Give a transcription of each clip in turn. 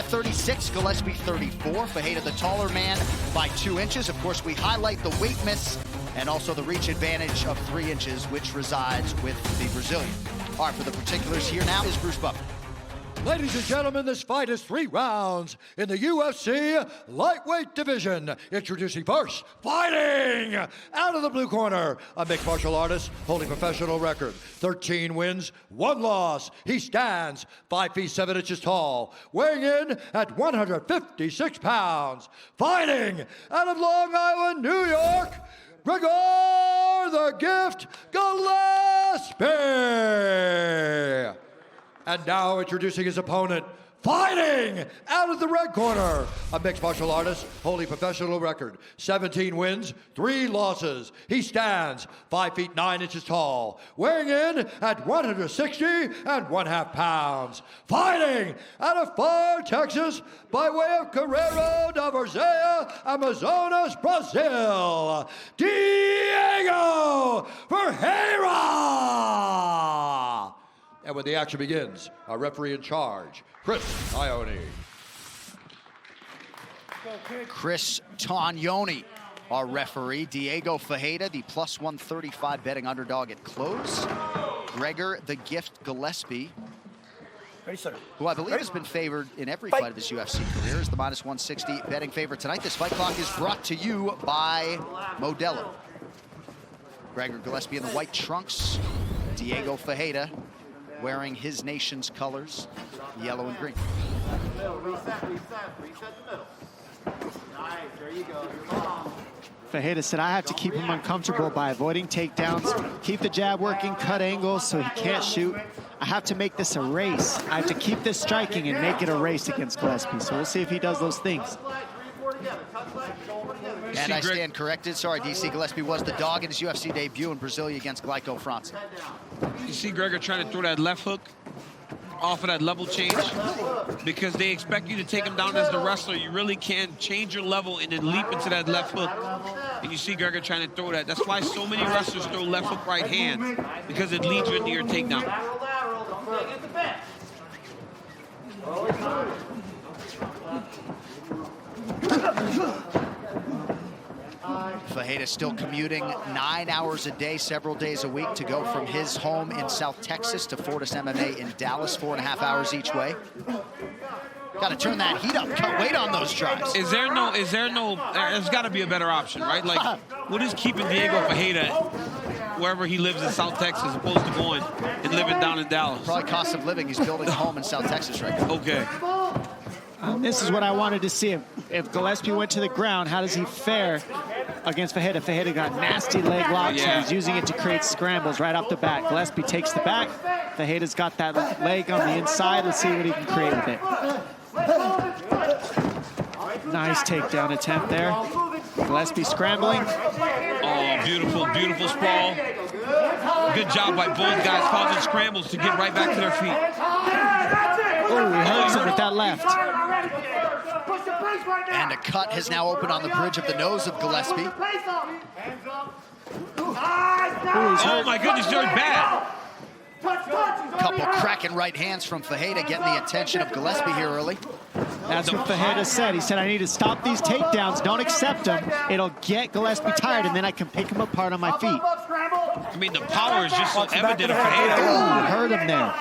36, Gillespie 34. Ferreira, the taller man, by 2 inches. Of course, we highlight the weight miss and also the reach advantage of 3 inches, which resides with the Brazilian. All right, for the particulars, here now is Bruce Buffer. Ladies and gentlemen, this fight is 3 rounds in the UFC lightweight division. Introducing first, fighting out of the blue corner, a mixed martial artist holding professional record. 13 wins, 1 loss. He stands 5 feet 7 inches tall, weighing in at 156 pounds. Fighting out of Long Island, New York, Gregor the Gift Gillespie. And now introducing his opponent, fighting out of the red corner, a mixed martial artist holding professional record. 17 wins, 3 losses. He stands 5 feet 9 inches tall, weighing in at 160½ pounds. Fighting out of Far, Texas, by way of Ferreira da Verzea, Amazonas, Brazil, Diego Ferreira. And when the action begins, our referee in charge, Chris Ione. Chris Tognoni, our referee. Diego Ferreira, the plus 135 betting underdog at close. Gregor the Gift Gillespie, who I believe has been favored in every fight of his UFC career, is the minus 160 betting favorite tonight. This fight clock is brought to you by Modelo. Gregor Gillespie in the white trunks. Diego Ferreira wearing his nation's colors, yellow and green. Reset the middle. Nice, there you go. Ferreira said, I have to keep him uncomfortable by avoiding takedowns, keep the jab working, cut angles so he can't shoot. I have to make this a race. I have to keep this striking and make it a race against Gillespie. So we'll see if he does those things. And I stand corrected. Sorry, DC. Gillespie was the dog in his UFC debut in Brazil against Glyco França. You see Gregor trying to throw that left hook off of that level change because they expect you to take him down as the wrestler. You really can't change your level and then leap into that left hook. And you see Gregor trying to throw that. That's why so many wrestlers throw left hook right hand, because it leads you into your takedown. Ferreira still commuting 9 hours a day, several days a week to go from his home in South Texas to Fortis MMA in Dallas, 4.5 hours each way. Got to turn that heat up, cut weight on those drives. There's got to be a better option, right? Like, what is keeping Diego Ferreira wherever he lives in South Texas as opposed to going and living down in Dallas? Probably cost of living. He's building a home in South Texas right now. Okay. This is what I wanted to see. If Gillespie went to the ground, how does he fare against Ferreira? Ferreira got nasty leg locks, and he's using it to create scrambles right off the bat. Gillespie takes the back. Ferreira's got that leg on the inside. Let's see what he can create with it. Nice takedown attempt there. Gillespie scrambling. Oh, beautiful, beautiful sprawl. Good job by both guys causing scrambles to get right back to their feet. Oh, he hurts him with that left. And a cut has now opened on the bridge of the nose of Gillespie. Oh my goodness, they're bad. Couple cracking right hands from Ferreira, getting the attention of Gillespie here early. That's what Ferreira said. He said, I need to stop these takedowns. Don't accept them. It'll get Gillespie tired, and then I can pick him apart on my feet. I mean, the power is just so evident of Ferreira. Oh, hurt him there.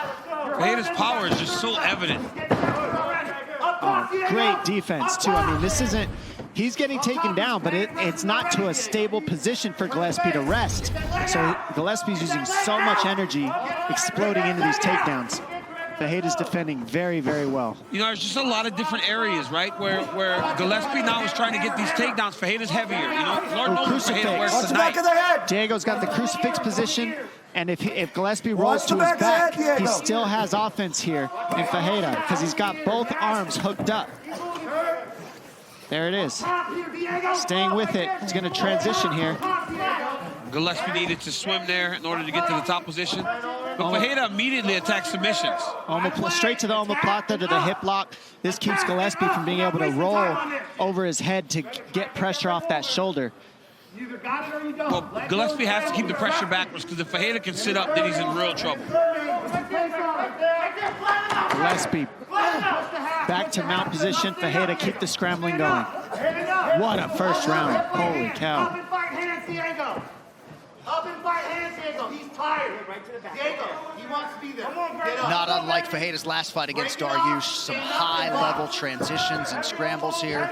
Ferreira's power is just so evident. Great defense, too. I mean, this isn't... He's getting taken down, but it's not to a stable position for Gillespie to rest. So Gillespie's using so much energy exploding into these takedowns. Ferreira's defending very, very well. You know, there's just a lot of different areas, right, where Gillespie now is trying to get these takedowns. Ferreira's heavier, you know. Lord knows what Ferreira wears tonight. Diego's got the crucifix position, and if Gillespie rolls to his back, he still has offense here in Ferreira because he's got both arms hooked up. There it is. Staying with it. He's going to transition here. Gillespie needed to swim there in order to get to the top position. But Ferreira immediately attacks submissions. Straight to the omoplata, to the hip lock. This keeps Gillespie from being able to roll over his head to get pressure off that shoulder. You either got it or you don't. Well, Gillespie has to keep the pressure backwards because if Ferreira can sit up, then he's in real trouble. Gillespie back to mount position. Ferreira keep the scrambling going. What a first round. Holy cow. Up and fight hands, Diego. Up and fight hands, Diego. He's tired. Diego, he wants to be there. Get up. Not unlike Ferreira's last fight against Dariush. Some high-level transitions and scrambles here.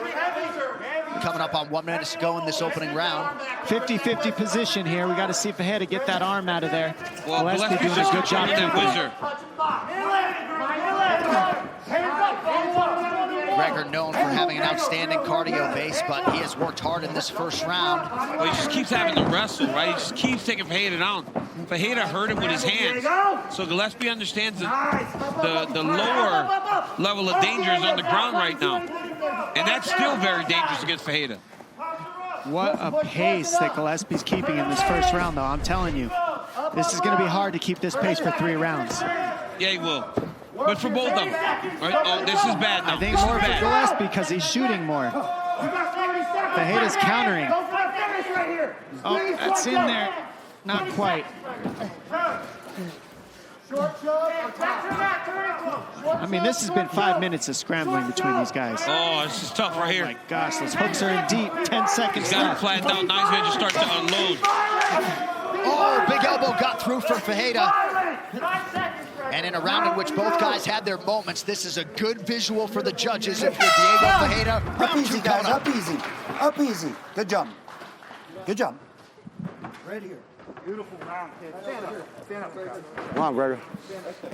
Coming up on 1 minute to go in this opening round. 50-50 position here. We got to see Ferreira get that arm out of there. Well, Gillespie doing a just good job. that wizard. Gregor known for having an outstanding cardio base, but he has worked hard in this first round. Well, he just keeps having to wrestle, right? He just keeps taking Ferreira down. Ferreira hurt him with his hands. So Gillespie understands that the lower level of danger is on the ground right now. And that's still very dangerous against Ferreira. What a pace that Gillespie's keeping in this first round, though. I'm telling you, this is going to be hard to keep this pace for 3 rounds. Yeah, he will. But for both of them. Right? Oh, this is bad now. I think this more is for bad. Gillespie because he's shooting more. Ferreira's countering. Oh, that's in there. Not quite. I mean, this has been 5 minutes of scrambling between these guys. Oh, this is tough right here. Oh my gosh, those hooks are in deep. 10 seconds He's got him left. flattened out. Now he's going to just start to unload. Oh, big elbow got through for Ferreira. And in a round in which both guys had their moments, this is a good visual for the judges. If you're Diego Ferreira, Up round easy, 2 guys. coming up. Up easy. Up easy. Good jump. Good jump. Right here. Beautiful round, kid. Stand up. Stand up. Come on, Gregor.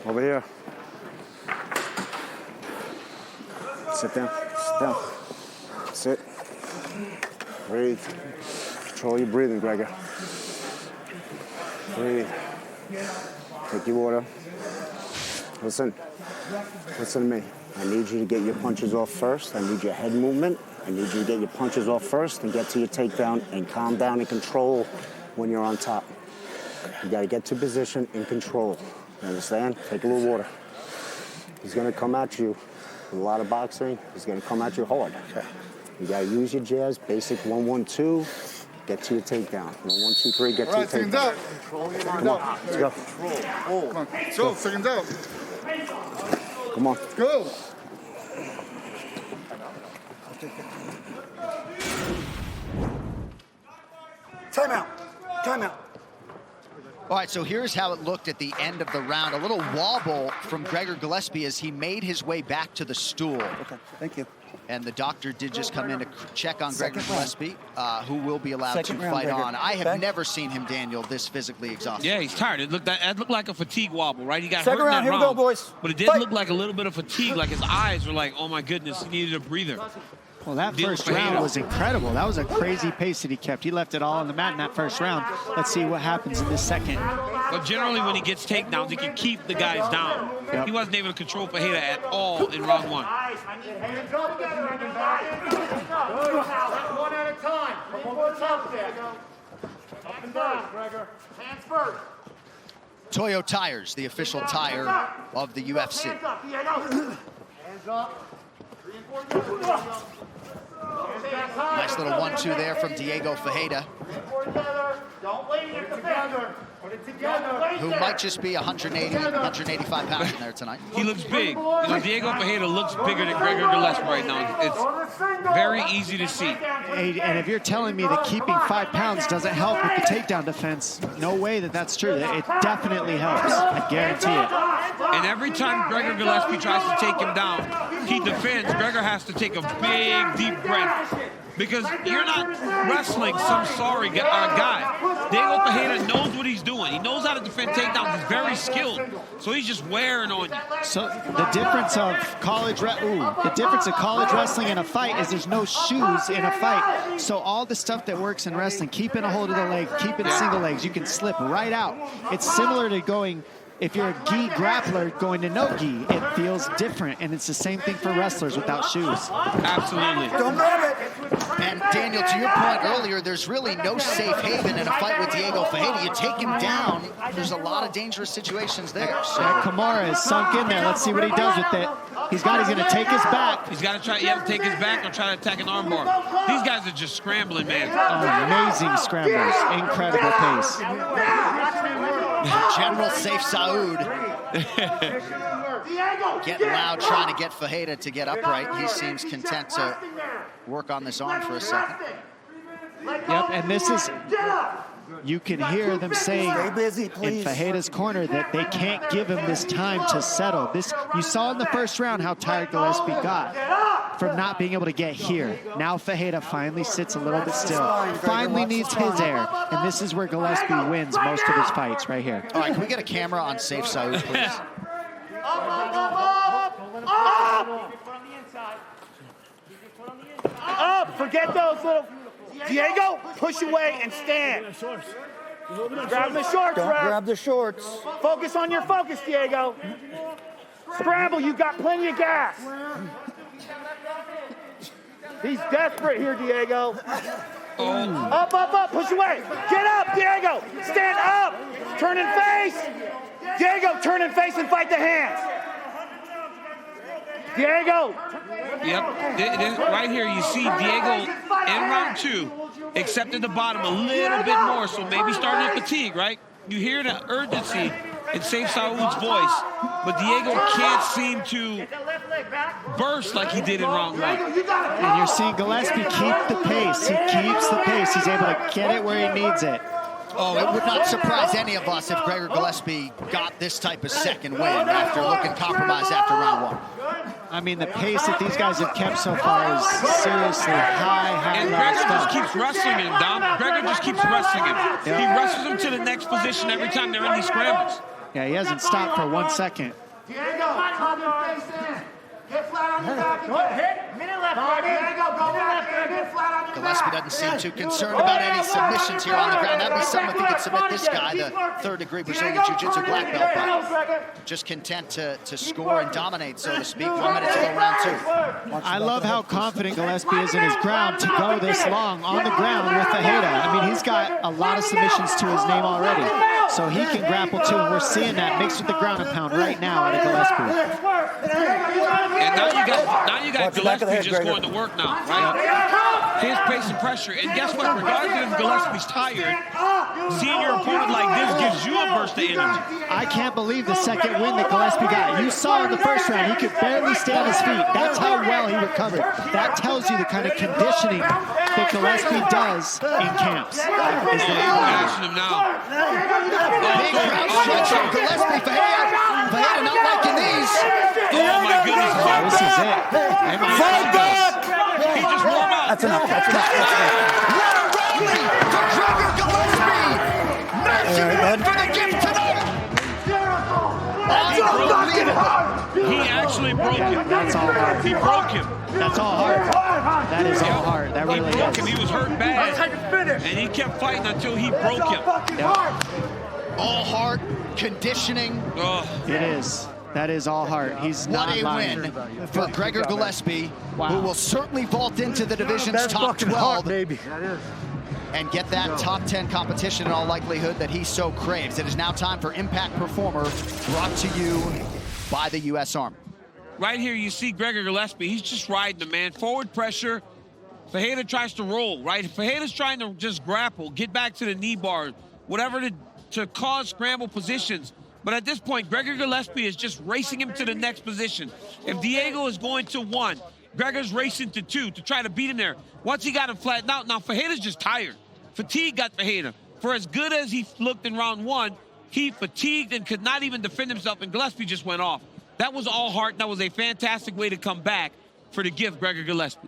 Over here. Sit down. Sit down. Sit. Breathe. Control your breathing, Gregor. Breathe. Take your water. Listen. Listen to me. I need you to get your punches off first. I need your head movement. I need you to get your punches off first and get to your takedown and calm down and control when you're on top. You got to get to position and control. You understand? Take a little water. He's going to come at you with a lot of boxing. He's going to come at you hard. Okay. You got to use your jabs, basic 1-1-2, get to your takedown. 1-1-2-3, get to your takedown. Come on, let's go. Come on, so seconds out. Come on. Go. Time out. Time out. All right, so here's how it looked at the end of the round. A little wobble from Gregor Gillespie as he made his way back to the stool. Okay, thank you. And the doctor did just come in to check on Gregor Second round. Gillespie, who will be allowed Second to round, fight Gregor. on. I have Okay. never seen him, Daniel, this physically exhausted. Yeah, he's tired. It looked like a fatigue wobble, right? He got Second hurt in round, that here we go, round, boys. But it did Fight. look like a little bit of fatigue, like his eyes were like, oh my goodness, he needed a breather. Well, that Deal first with Ferreira. round was incredible. That was a crazy pace that he kept. He left it all on the mat in that first round. Let's see what happens in this second. But generally when he gets takedowns, he can keep the guys down. Yep. He wasn't able to control Ferreira at all in round 1. Hands up together. One at a time. One more time, Diego. Up and down, Gregor. Hands first. Toyo Tires, the official tire of the UFC. Hands up, Diego. Hands up. 3 and 4 together. Nice little 1-2 there from Diego Ferreira, Together. Don't wait at the together. Put it together. who might just be 180, 185 pounds in there tonight. He looks big. You know, Diego Ferreira looks bigger than Gregor Gillespie right now. It's very easy to see. Hey, and if you're telling me that keeping 5 pounds doesn't help with the takedown defense, no way that that's true. It definitely helps. I guarantee it. And every time Gregor Gillespie tries to take him down, he defends. Gregor has to take a big, deep breath. Because you're not wrestling some sorry guy. Diego Ferreira knows what he's doing. He knows how to defend takedowns. He's very skilled. So he's just wearing on you. So the difference of college wrestling in a fight is there's no shoes in a fight. So all the stuff that works in wrestling, keeping a hold of the leg, keeping single legs, you can slip right out. It's similar to going, if you're a gi grappler going to no gi, it feels different. And it's the same thing for wrestlers without shoes. Absolutely. Don't grab it. And Daniel, to your point earlier, there's really no safe haven in a fight with Diego Ferreira. You take him down, there's a lot of dangerous situations there. So That Kimura is sunk in there. Let's see what he does with it. He's going to take his back. He's got to try, take his back or try to attack an armbar. These guys are just scrambling, man. Amazing scrambles. Incredible pace. General Safe Saud getting loud, trying to get Ferreira to get upright. He seems content to work on this arm for a second. Yep, and this is, you can hear them saying busy, in Ferreira's corner that they can't give him this time to settle. This, you saw in the first round how tired Gillespie got from not being able to get here. Now Ferreira finally sits a little bit still, finally needs his air, and this is where Gillespie wins most of his fights, right here. All right, can we get a camera on Safe Saud, please? Up! Forget those little... Diego, push away and stand. Grab the shorts, Don't Ref. grab the shorts. Focus on your focus, Diego. Scramble, you've got plenty of gas. He's desperate here, Diego. Up, up, up, push away. Get up, Diego. Stand up. Turn and face. Diego, turn and face and fight the hands. Diego. Yep, right here you see Diego in round 2 accepted the bottom a little bit more, so maybe starting to fatigue, right? You hear the urgency in Safe Saud's voice, but Diego can't seem to burst like he did in round 1. And you're seeing Gillespie keep the pace. He keeps the pace. He's able to get it where he needs it. Oh, it would not surprise any of us if Gregor Gillespie got this type of second win after looking compromised after round 1. I mean, the pace that these guys have kept so far is seriously high And level Gregor stuff. just keeps wrestling him, Dom. Gregor just keeps wrestling him. Yeah. He wrestles him to the next position every time they're in these scrambles. Yeah, he hasn't stopped for 1 second. Diego, pop your face in. Get flat on your back again. Minute left, Diego, go back in. Get flat on your Gillespie back. doesn't seem too concerned about any submissions here on the ground. That'd be something if he could submit this guy, the third-degree Brazilian Jiu-Jitsu black belt, but just content to score and dominate, so to speak. 1 minute to go, round 2. I love how confident Gillespie is in his ground to go this long on the ground with Ferreira. I mean, he's got a lot of submissions to his name already, so he can grapple too, and we're seeing that mixed with the ground and pound right now out of Gillespie. And now you got Gillespie just going to work now, right? His pace and pressure. And guess what? Regardless if Gillespie's tired, seeing your opponent like this gives you a burst of energy. I can't believe the second win that Gillespie got. You saw in the first round, he could barely stay on his feet. That's how well he recovered. That tells you the kind of conditioning that Gillespie does in camps. Action him now. Big crowd stretch from Gillespie. Ferreira not liking these. Oh my goodness. This is it. Fight back! He just warmed up. That's enough. That's enough. What a rally for Gregor Gillespie. Massive win for the gift tonight. He actually broke him. That's all heart. He broke him. That's all heart. That is all heart. That He really broke him. is. He was hurt bad. And he kept fighting until he broke him. All heart, conditioning. Oh. It is. That is all heart. He's What not a lying. win for Gregor Gillespie, Wow. who will certainly vault into the division's top 12 and get that top 10 competition in all likelihood that he so craves. It is now time for Impact Performer, brought to you by the U.S. Army. Right here, you see Gregor Gillespie. He's just riding the man. Forward pressure. Ferreira tries to roll, right? Ferreira's trying to just grapple, get back to the knee bar, whatever to cause scramble positions. But at this point, Gregor Gillespie is just racing him to the next position. If Diego is going to 1, Gregor's racing to 2 to try to beat him there. Once he got him flattened out, now Ferreira's just tired. Fatigue got Ferreira. For as good as he looked in round 1, he fatigued and could not even defend himself, and Gillespie just went off. That was all heart. That was a fantastic way to come back for the gift, Gregor Gillespie.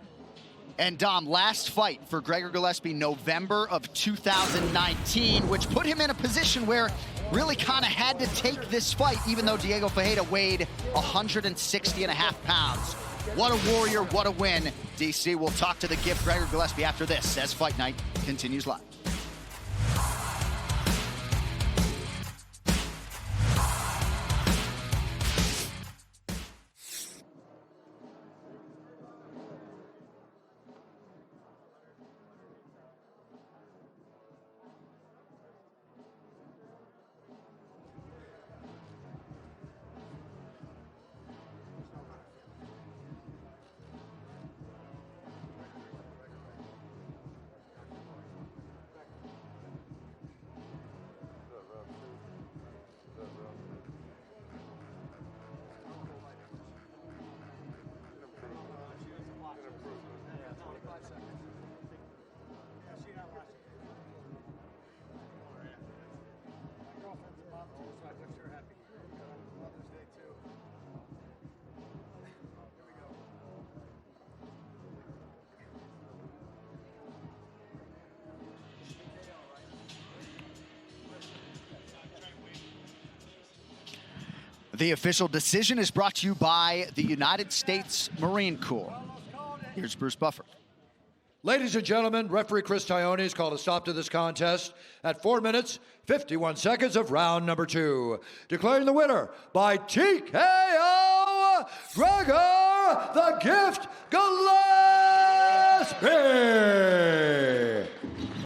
And Dom, last fight for Gregor Gillespie, November of 2019, which put him in a position where really kind of had to take this fight, even though Diego Ferreira weighed 160.5 pounds. What a warrior, what a win. DC, we'll talk to the gift, Gregor Gillespie, after this, as Fight Night continues live. The official decision is brought to you by the United States Marine Corps. Here's Bruce Buffer. Ladies and gentlemen, referee Chris Tione has called a stop to this contest at 4 minutes, 51 seconds of round number 2. Declaring the winner by TKO, Gregor the Gift Gillette.